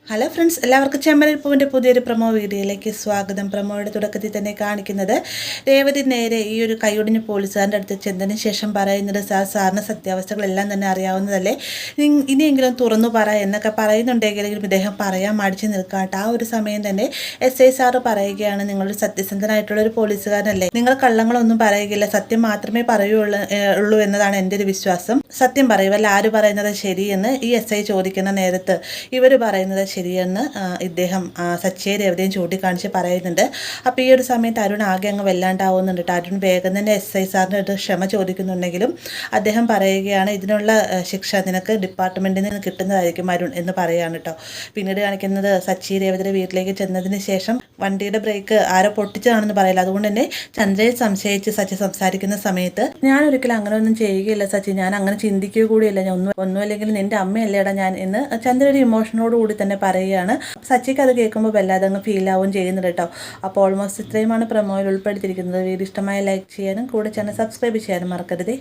Hello friends, എല്ലാവർക്കും ചെമ്മരിപ്പൂവിൻ്റെ പുതിയൊരു promo വീഡിയോയിലേക്ക് സ്വാഗതം. പ്രൊമോയുടെ തുടക്കത്തിൽ തന്നെ കാണിക്കുന്നത് രേവതി നേരെ ഈ ഒരു കൈയൊടിഞ്ഞ പോലീസുകാരൻ്റെ അടുത്ത് ചെന്നതിന് ശേഷം പറയുന്നത്, സാറിന് സത്യാവസ്ഥകളെല്ലാം തന്നെ അറിയാവുന്നതല്ലേ, ഇനിയെങ്കിലും തുറന്നു പറ എന്നൊക്കെ പറയുന്നുണ്ടെങ്കിലും ഇദ്ദേഹം പറയാൻ മടിച്ചു നിൽക്കാട്ട്. ആ ഒരു സമയം തന്നെ SI സാറ് പറയുകയാണ്, നിങ്ങളൊരു സത്യസന്ധനായിട്ടുള്ളൊരു പോലീസുകാരനല്ലേ, നിങ്ങൾ കള്ളങ്ങളൊന്നും പറയുകയില്ല, സത്യം മാത്രമേ പറയുള്ളൂ എന്നതാണ് എൻ്റെ ഒരു വിശ്വാസം. സത്യം പറയുമല്ല, ആര് പറയുന്നത് ശരിയെന്ന് ഈ SI ചോദിക്കുന്ന നേരത്ത് ഇവർ പറയുന്നത് ശരിയെന്ന് ഇദ്ദേഹം സച്ചിയെ രേവതിയും ചൂണ്ടിക്കാണിച്ച് പറയുന്നുണ്ട്. അപ്പോൾ ഈ ഒരു സമയത്ത് അരുൺ ആകെ അങ്ങ് വല്ലാണ്ടാവുന്നുണ്ട്. അരുൺ വേഗം തന്നെ SI സാറിൻ്റെ അടുത്ത് ക്ഷമ ചോദിക്കുന്നുണ്ടെങ്കിലും അദ്ദേഹം പറയുകയാണ്, ഇതിനുള്ള ശിക്ഷ നിനക്ക് ഡിപ്പാർട്ട്മെൻറ്റിൽ നിന്ന് കിട്ടുന്നതായിരിക്കും അരുൺ എന്ന് പറയുകയാണ് കേട്ടോ. പിന്നീട് കാണിക്കുന്നത് സച്ചി രേവതിയുടെ വീട്ടിലേക്ക് ചെന്നതിന് ശേഷം വണ്ടിയുടെ ബ്രേക്ക് ആരോ പൊട്ടിച്ചതാണെന്ന് പറയില്ല. അതുകൊണ്ട് തന്നെ ചന്ദ്രയെ സംശയിച്ച് സച്ചി സംസാരിക്കുന്ന സമയത്ത്, ഞാൻ ഒരിക്കലും അങ്ങനെ ഒന്നും ചെയ്യുകയില്ല സച്ചി, ഞാൻ അങ്ങനെ ചിന്തിക്കുക കൂടിയില്ല, ഞാൻ ഒന്നുമല്ലെങ്കിൽ നിന്റെ അമ്മയല്ലേടാ ഞാൻ എന്ന് ചന്ദ്ര ഒരു ഇമോഷനോട് കൂടി തന്നെ പറയുകയാണ്. സച്ചിക്ക് അത് കേൾക്കുമ്പോൾ വല്ലാതെ അങ്ങ് ഫീൽ ആവുകയും ചെയ്യുന്നുണ്ട് കേട്ടോ. അപ്പോൾ ഓൾമോസ്റ്റ് ഇത്രയുമാണ് പ്രൊമോയിൽ ഉൾപ്പെടുത്തിയിരിക്കുന്നത്. വീഡിയോ ഇഷ്ടമായ ലൈക്ക് ചെയ്യാനും കൂടെ ചാനൽ സബ്സ്ക്രൈബ് ചെയ്യാനും മറക്കരുതേ.